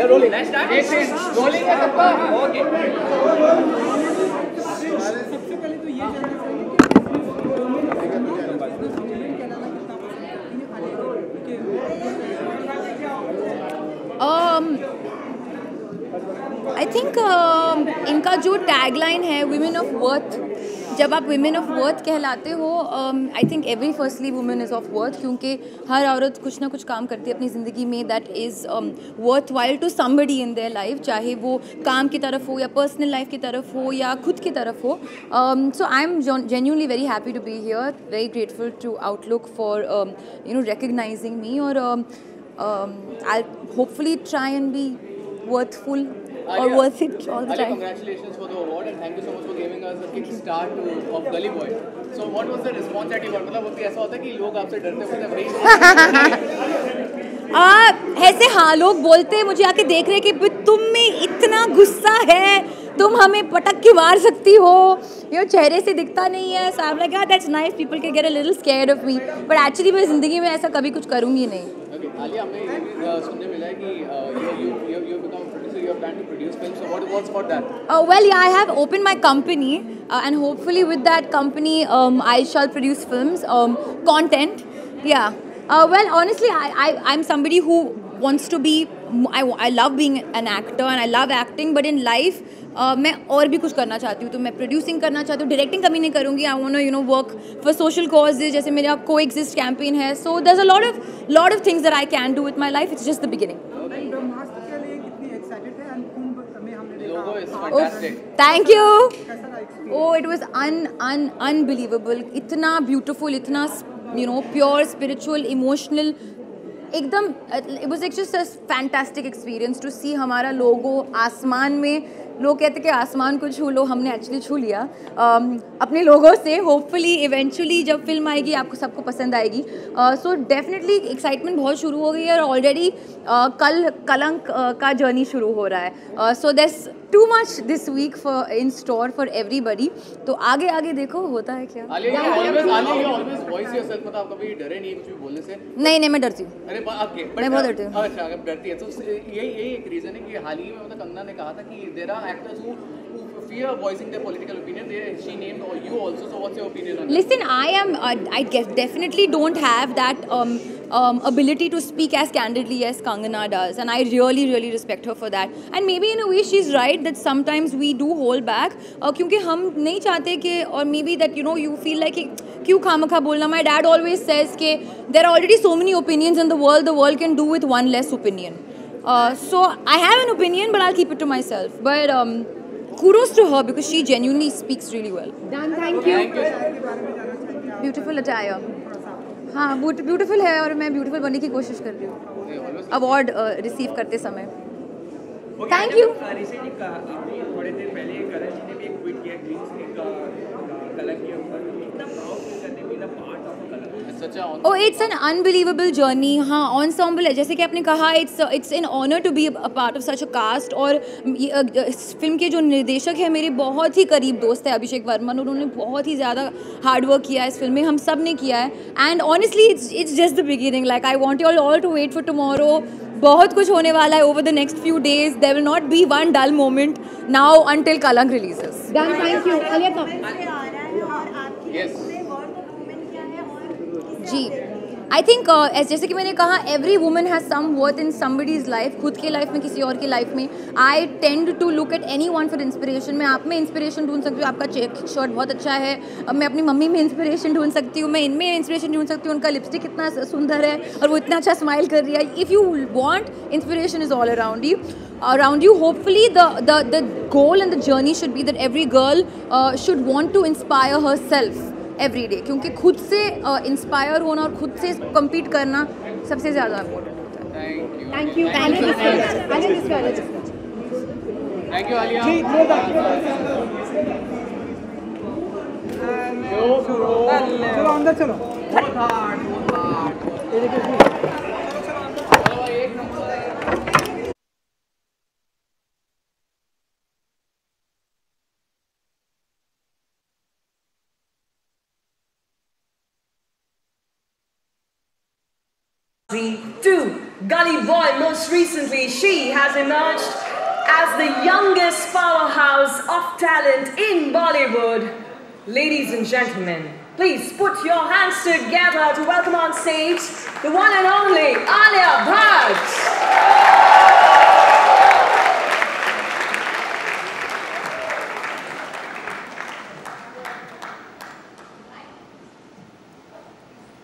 Rolling rolling है सबका okay. सबसे पहले तो ये जानना चाहेंगे कि आई थिंक इनका जो टैगलाइन है विमेन ऑफ वर्थ, जब आप विमेन ऑफ वर्थ कहलाते हो, I think every firstly women is of worth, क्योंकि हर औरत कुछ ना कुछ काम करती है अपनी ज़िंदगी में that is worthwhile to somebody in their life, चाहे वो काम की तरफ हो या पर्सनल लाइफ की तरफ हो या खुद की तरफ हो. So I am genuinely very happy to be here, very grateful to Outlook for recognizing me, or I'll hopefully try and be worthful or worth it all the Alia, time. congratulations for the award and thank you so much for giving us a kick start of Gully Boy. So what was the response that you got? मतलब वो भी ऐसा होता है कि लोग आपसे डरते होते हैं ऐसे हाँ लोग बोलते हैं मुझे आके देख रहे कि तुम में इतना गुस्सा है, तुम हमें पटक के मार सकती हो, ये चेहरे से दिखता नहीं है. So I'm like, yeah, that's nice. People can get a little scared of me, but actually मैं ज़िंदगी में ऐसा कभी कुछ करूँगी नहीं. Okay, Alia, हमें ये भी सुनने मिला है कि you become a producer, you have planned to produce films. So what's about that? Well, yeah, I have opened my company, and hopefully with that company, I shall produce films, content. Yeah. Well, honestly, I'm somebody who wants to be. I love being an actor and I love acting, but in life, मैं और भी कुछ करना चाहती हूँ. तो मैं producing करना चाहती हूँ, डायरेक्टिंग कभी नहीं करूँगी. I want to work for social causes, जैसे मेरा कोएग्जिस्ट कैंपेन है. So there is a lot of things that I can do with my life. It's just the beginning. Brahmastra के लिए कितनी एक्साइटेड है एंड कुंभ में हमने देखा. Logo is fantastic. Thank you. कैसा रहा experience? Oh, it was unbelievable. इतना beautiful, इतना pure, spiritual, emotional. एकदम it was like just a fantastic experience to see हमारा लोगो आसमान में. लोग कहते कि आसमान को छू लो, हमने एक्चुअली छू लिया अपने लोगों से. होपफुली इवेंचुअली जब फिल्म आएगी आपको सबको पसंद आएगी. सो डेफिनेटली एक्साइटमेंट बहुत शुरू हो गई है, और ऑलरेडी कल कलंक का जर्नी शुरू हो रहा है. So there's too much this week for in store for everybody. तो आगे आगे देखो होता है क्या. Alia, you always voice yourself. मतलब आप कभी डरे नहीं कुछ भी बोलने से? नहीं मैं डरती हूँ. अरे आपके मैं बहुत डरती हूँ. अच्छा, अगर डरती है तो यही एक रीजन है कि हाल ही में मतलब कंगना ने कहा था कि there are actors who fear voicing their political opinion. She named you also. So what's your opinion on that? Listen, I definitely don't have that ability to speak as candidly as Kangana does, and I really respect her for that. And maybe in a way she's right that sometimes we do hold back, क्योंकि हम नहीं चाहते कि, or maybe that you feel like क्यों खामखा बोलना. My dad always says कि there are already so many opinions in the world can do with one less opinion. So I have an opinion, but I'll keep it to myself. But kudos to her because she genuinely speaks really well. Dan, thank you. Beautiful attire. हाँ beautiful है, और मैं beautiful बनने की कोशिश कर रही हूँ अवार्ड रिसीव करते समय. Thank you. रिसेंटली थोड़े दिन पहले करण जी ने भी एक ट्वीट किया ड्रीम्स का कलंक के ऊपर. कितना प्राउड फील करते हैं being a part of a कलंक. Oh, it's an unbelievable journey. हाँ, ensemble है, जैसे कि आपने कहा, it's an honor to be a part of such a cast. और इस फिल्म के जो निर्देशक है मेरे बहुत ही करीब दोस्त है अभिषेक वर्मन, उन्होंने बहुत ही ज़्यादा हार्ड वर्क किया है इस फिल्म में, हम सब ने किया है. And honestly it's just the beginning. Like I want you all to wait for tomorrow. बहुत कुछ होने वाला है over the next few days. There will not be one dull moment now until Kalank releases. Dan, thank you. Alia Bhatt. जी, I think जैसे कि मैंने कहा, every woman has some worth in somebody's life. खुद के लाइफ में, किसी और की लाइफ में. I tend to look at anyone for inspiration. मैं आप में इंस्पिरेशन ढूंढ सकती हूँ, आपका शर्ट बहुत अच्छा है. मैं अपनी मम्मी में इंस्पिरेशन ढूंढ सकती हूँ, मैं इनमें इंस्पिरेशन ढूंढ सकती हूँ, उनका लिपस्टिक कितना सुंदर है और वो इतना अच्छा स्माइल कर रही है. If you want, inspiration is all around you. Hopefully the goal and the journey should be that every girl should want to inspire herself every day, क्योंकि खुद से इंस्पायर होना और खुद से कम्पीट करना सबसे ज़्यादा इम्पोर्टेंट होता है. Thank you. Alia Bhatt. Thank you, Alia. चलो अंदर चलो. To Gully Boy, most recently, she has emerged as the youngest powerhouse of talent in Bollywood. Ladies and gentlemen, please put your hands together to welcome on stage the one and only Alia Bhatt.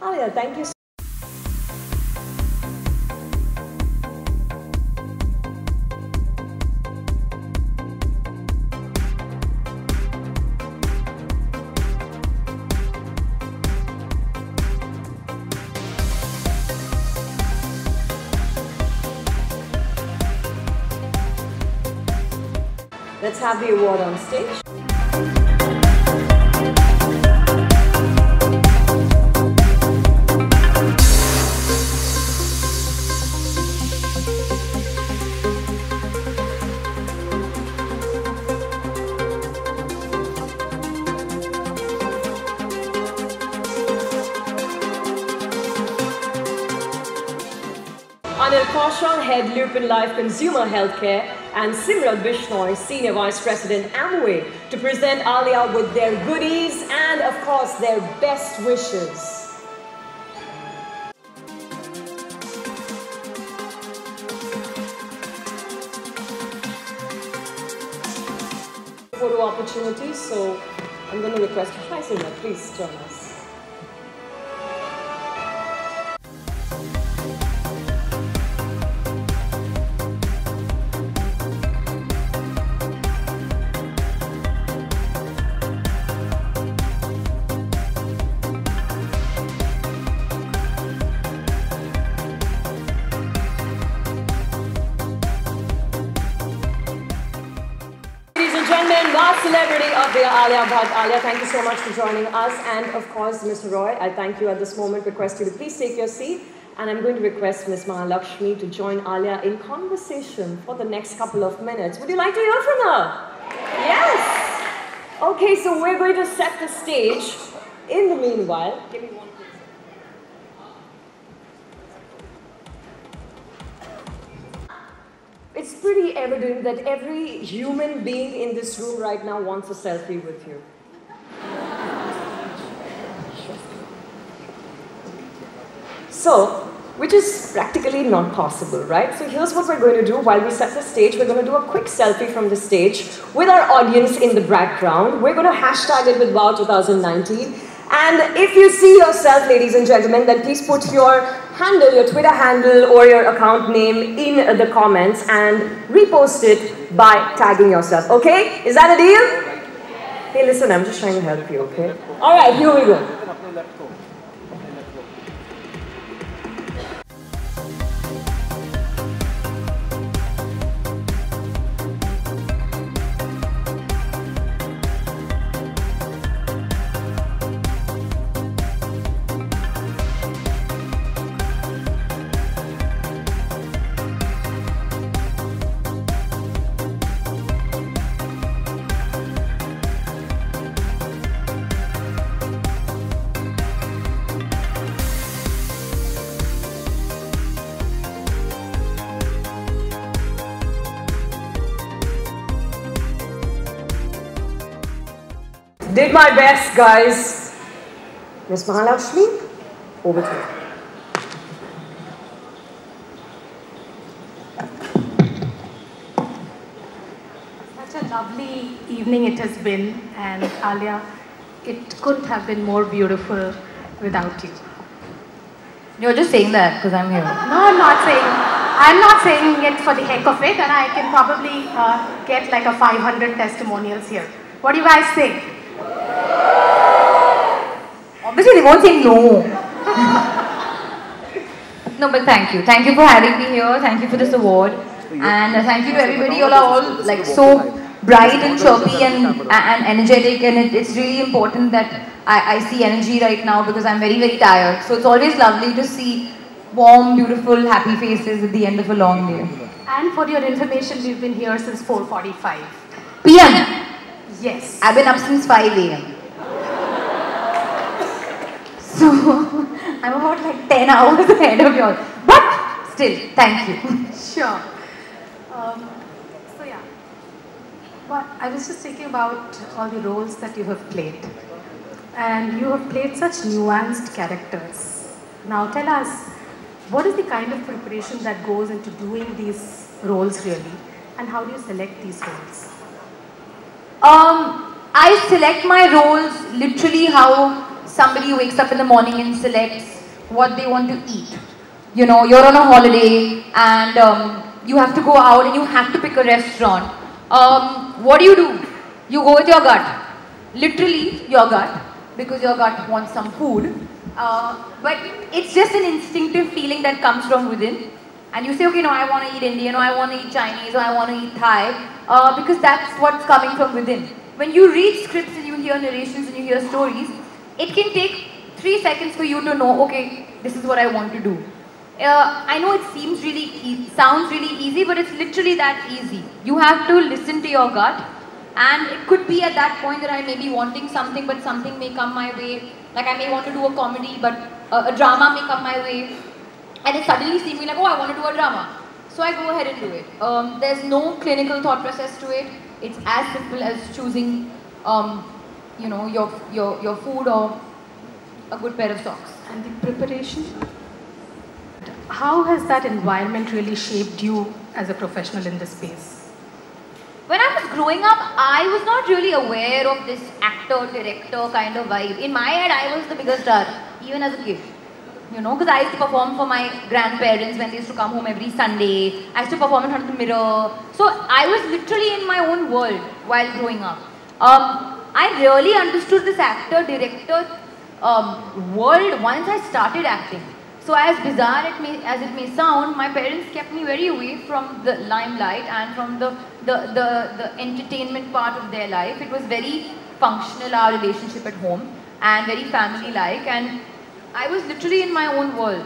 Alia, thank you. Let's have the award on stage. Anil Kaushal, Head Lupin Life Consumer Healthcare, and Simran Bishnoi, Senior Vice President Amway, to present Alia with their goodies and, of course, their best wishes. Photo opportunities, so I'm going to request you, hi Simran, please join us. Gentlemen, last celebrity of the Alia Bhatt. Alia, thank you so much for joining us. And of course, Mr. Roy, I thank you at this moment. Request you to please take your seat. And I'm going to request Ms. Mahalakshmi to join Alia in conversation for the next couple of minutes. Would you like to hear from her? Yes. Okay, so we're going to set the stage. In the meanwhile, give me one. It's pretty evident that every human being in this room right now wants a selfie with you. So, which is practically not possible, right? So here's what we're going to do while we set the stage. We're going to do a quick selfie from the stage with our audience in the background. We're going to hashtag it with Wow 2019. And if you see yourself, ladies and gentlemen, then please put your handle, your Twitter handle or your account name in the comments and repost it by tagging yourself, okay? Is that a deal? Hey, listen, I'm just trying to help you, okay? All right, here we go. Did my best, guys. Ms. Mahalakshmi, over to you. Such a lovely evening it has been, and Alia, it couldn't have been more beautiful without you. You're just saying that because I'm here. No, I'm not saying it for the heck of it, and I can probably get like a 500 testimonials here. What do you guys think? Obviously, they won't say no. No, but thank you. Thank you for having me here. Thank you for this award. And thank you to everybody. You all are all like so bright and chirpy and energetic. And it's really important that I see energy right now because I'm very, very tired. So it's always lovely to see warm, beautiful, happy faces at the end of a long day. And for your information, we've been here since 4:45 PM. Yes. I've been up since 5 AM. So, I'm about like 10 hours ahead of yours. still, thank you. Sure. So yeah, but I was just thinking about all the roles that you have played, and you have played such nuanced characters. Now tell us, what is the kind of preparation that goes into doing these roles really, and how do you select these roles? I select my roles literally how somebody wakes up in the morning and selects what they want to eat. You know, you're on a holiday and you have to go out and you have to pick a restaurant. What do? You go with your gut. Literally your gut, because your gut wants some food. But it's just an instinctive feeling that comes from within. And you say, okay, no, I want to eat Indian, or I want to eat Chinese, or I want to eat Thai, because that's what's coming from within. When you read scripts and you hear narrations and you hear stories, it can take 3 seconds for you to know, okay, this is what I want to do. I know it sounds really easy, but it's literally that easy. You have to listen to your gut, and it could be at that point that I may be wanting something, but something may come my way. Like I may want to do a comedy, but a drama may come my way. And it suddenly seems me like, oh, I want to do a drama. So I go ahead and do it. There's no clinical thought process to it. It's as simple as choosing, you know, your food or a good pair of socks. And the preparation? How has that environment really shaped you as a professional in this space? When I was growing up, I was not really aware of this actor, director kind of vibe. In my head, I was the biggest star, even as a kid. You know, because I used to perform for my grandparents when they used to come home every Sunday. I used to perform in front of the mirror. So I was literally in my own world while growing up. I really understood this actor, director world once I started acting. So as bizarre as it may sound, my parents kept me very away from the limelight and from the entertainment part of their life. It was very functional, our relationship at home, and very family-like, and I was literally in my own world.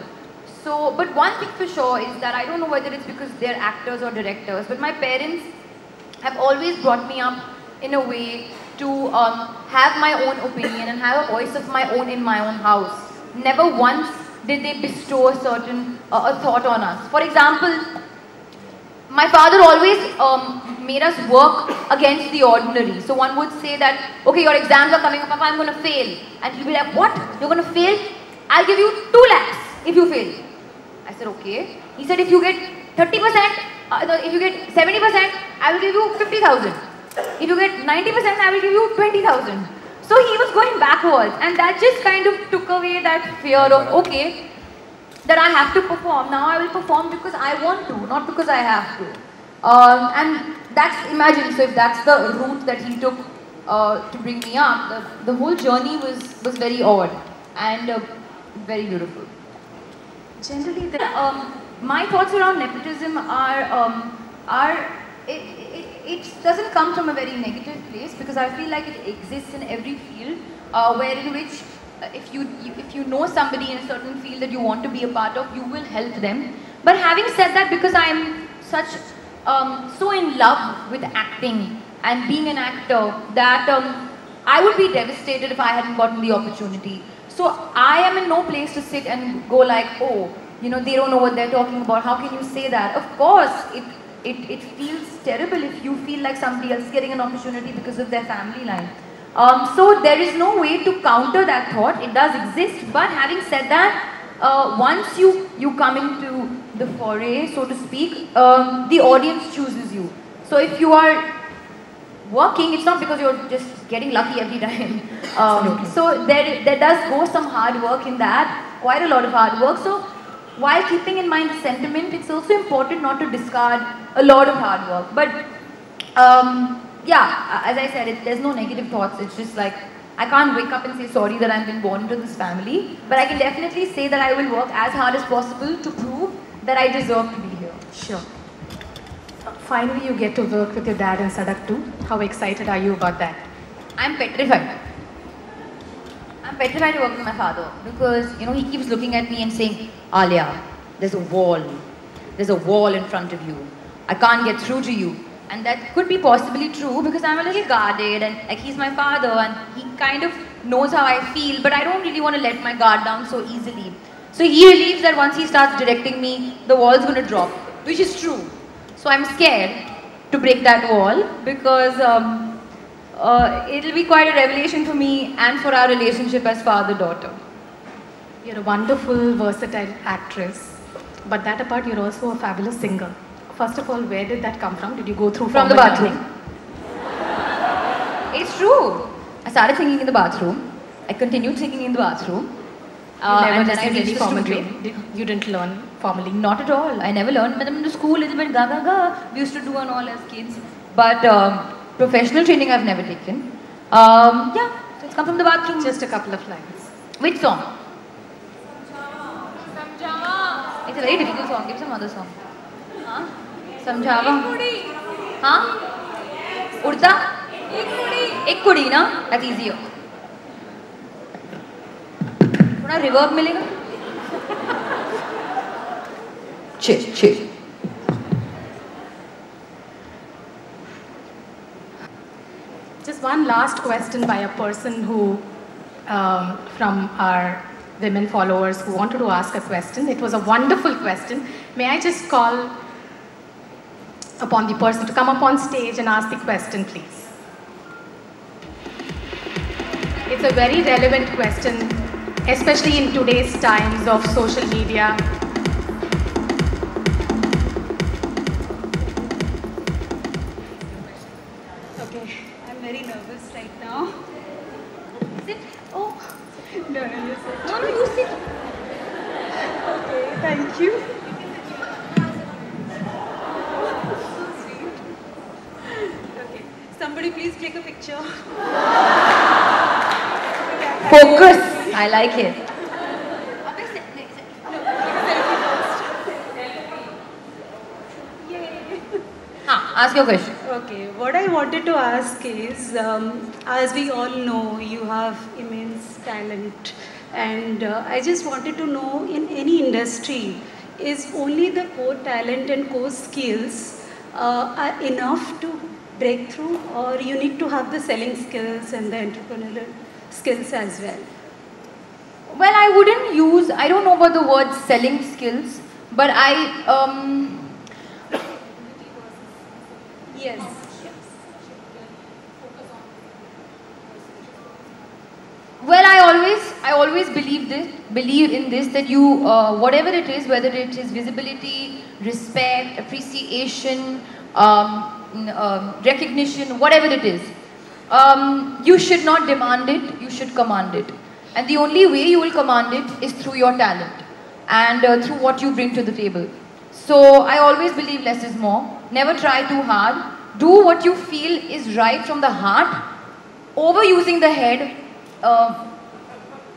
So, but one thing for sure is that I don't know whether it's because they're actors or directors, but my parents have always brought me up in a way to have my own opinion and have a voice of my own in my own house. Never once did they bestow a certain a thought on us. For example, my father always made us work against the ordinary. So one would say that, okay, your exams are coming up, Papa, I'm going to fail. And he'll be like, what? You're going to fail? I'll give you 2 lakhs if you fail. I said, okay. He said, if you get 30%, if you get 70%, I will give you 50,000. If you get 90%, I will give you 20,000. So he was going backwards, and that just kind of took away that fear of, okay, that I have to perform. Now I will perform because I want to, not because I have to. And that's, imagine, so if that's the route that he took to bring me up, the whole journey was very odd and very beautiful. Generally, my thoughts around nepotism it doesn't come from a very negative place, because I feel like it exists in every field, wherein which if you know somebody in a certain field that you want to be a part of, you will help them. But having said that, because I am so in love with acting and being an actor, that I would be devastated if I hadn't gotten the opportunity. So I am in no place to sit and go like, oh, you know, they don't know what they're talking about. How can you say that? Of course, it feels terrible if you feel like somebody else is getting an opportunity because of their family line. So there is no way to counter that thought. It does exist. But having said that, once you come into the foray, so to speak, the audience chooses you. So if you are working, it's not because you're just getting lucky every time. So there does go some hard work in that, quite a lot of hard work. So while keeping in mind the sentiment, it's also important not to discard a lot of hard work. But yeah, as I said, there's no negative thoughts. It's just like, I can't wake up and say sorry that I've been born into this family, but I can definitely say that I will work as hard as possible to prove that I deserve to be here. Sure. Finally, you get to work with your dad in Sadak too. How excited are you about that? I'm petrified. I'm petrified to work with my father, because, you know, he keeps looking at me and saying, Alia, there's a wall. There's a wall in front of you. I can't get through to you. And that could be possibly true, because I'm a little guarded, and like, he's my father and he kind of knows how I feel, but I don't really want to let my guard down so easily. So he believes that once he starts directing me, the wall's going to drop, which is true. So I'm scared to break that wall because it'll be quite a revelation for me and for our relationship as father-daughter. You're a wonderful, versatile actress. But that apart, you're also a fabulous singer. First of all, where did that come from? Did you go through From the formal bathroom. learning? It's true. I started singing in the bathroom. I continued singing in the bathroom. You never And then I received reached any the formal studio. training? You didn't learn formally? Not at all. I never learned. But in the school, little bit ga ga ga. We used to do and all as kids. But professional training I've never taken. Yeah, so it's come from the bathroom. Just a couple of lines. Which song? It's a very difficult song. Give some other song. Huh? Samjhava. Huh? Urta? Ek kudi na? That's easier. थोड़ा reverb मिलेगा? Chill. Just one last question by a person who, from our women followers who wanted to ask a question. It was a wonderful question. May I just call upon the person to come up on stage and ask the question, please? It's a very relevant question, especially in today's times of social media. Okay, I'm very nervous right now. Sit. Oh, no, you sit. No, you sit. Okay, thank you. Okay, somebody please take a picture. Focus. I like it. Ask your question. Okay, what I wanted to ask is, as we all know, you have immense talent, and I just wanted to know, in any industry, is only the core talent and core skills are enough to break through, or you need to have the selling skills and the entrepreneurial skills as well? Well, I don't know about the word selling skills, but Yes. well, I always believe in this, that you, whatever it is, whether it is visibility, respect, appreciation, recognition, whatever it is, you should not demand it, you should command it. And the only way you will command it is through your talent and through what you bring to the table. So I always believe less is more. Never try too hard. Do what you feel is right from the heart. Overusing the head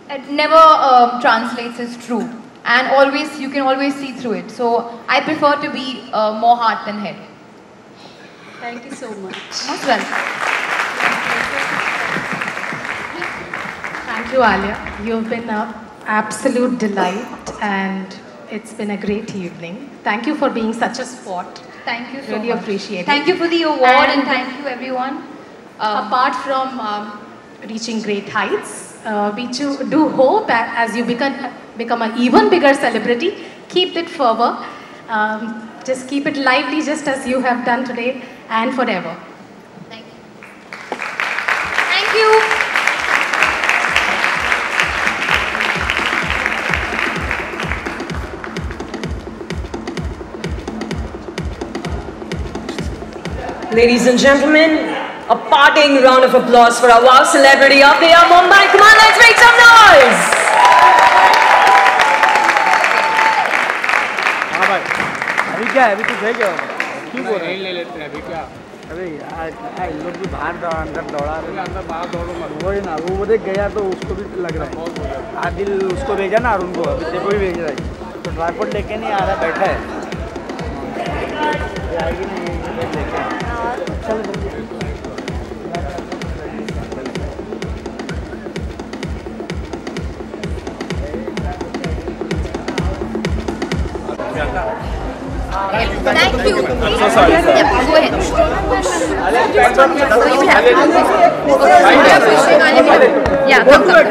it never translates as true. And you can always see through it. So I prefer to be more heart than head. Thank you so much. Most welcome. Thank you, Alia. You've been an absolute delight, and it's been a great evening. Thank you for being such a sport. Thank you so Really much. appreciate it. Thank you for the award and thank you everyone. Apart from reaching great heights, we do hope that as you become an even bigger celebrity, keep it fervor. Just keep it lively, just as you have done today and forever. Thank you. Thank you. Ladies and gentlemen, a parting round of applause for our wow celebrity of the year, Mumbai. Come on, let's make some noise! हाँ भाई, अभी क्या है? अभी कुछ है क्या? क्यों बोल रहे हैं? ले लेते हैं अभी क्या? अरे यार, इन लोग भी बाहर अंदर दौड़ा रहे हैं। अंदर बाहर दौड़ो मत। वही ना, वो देख गया तो उसको भी लग रहा है। आदिल उसको भेजा ना अरुण को, अभी तेरे को भी भेज रहा है। तो ट्राइपॉड लेके नहीं आ रहा, बैठा है। ये आएगी ना, ये लेके। चलो जल्दी। Thank you. I'm so sorry. Yeah, go ahead. So you will have to yeah, come. Sorry.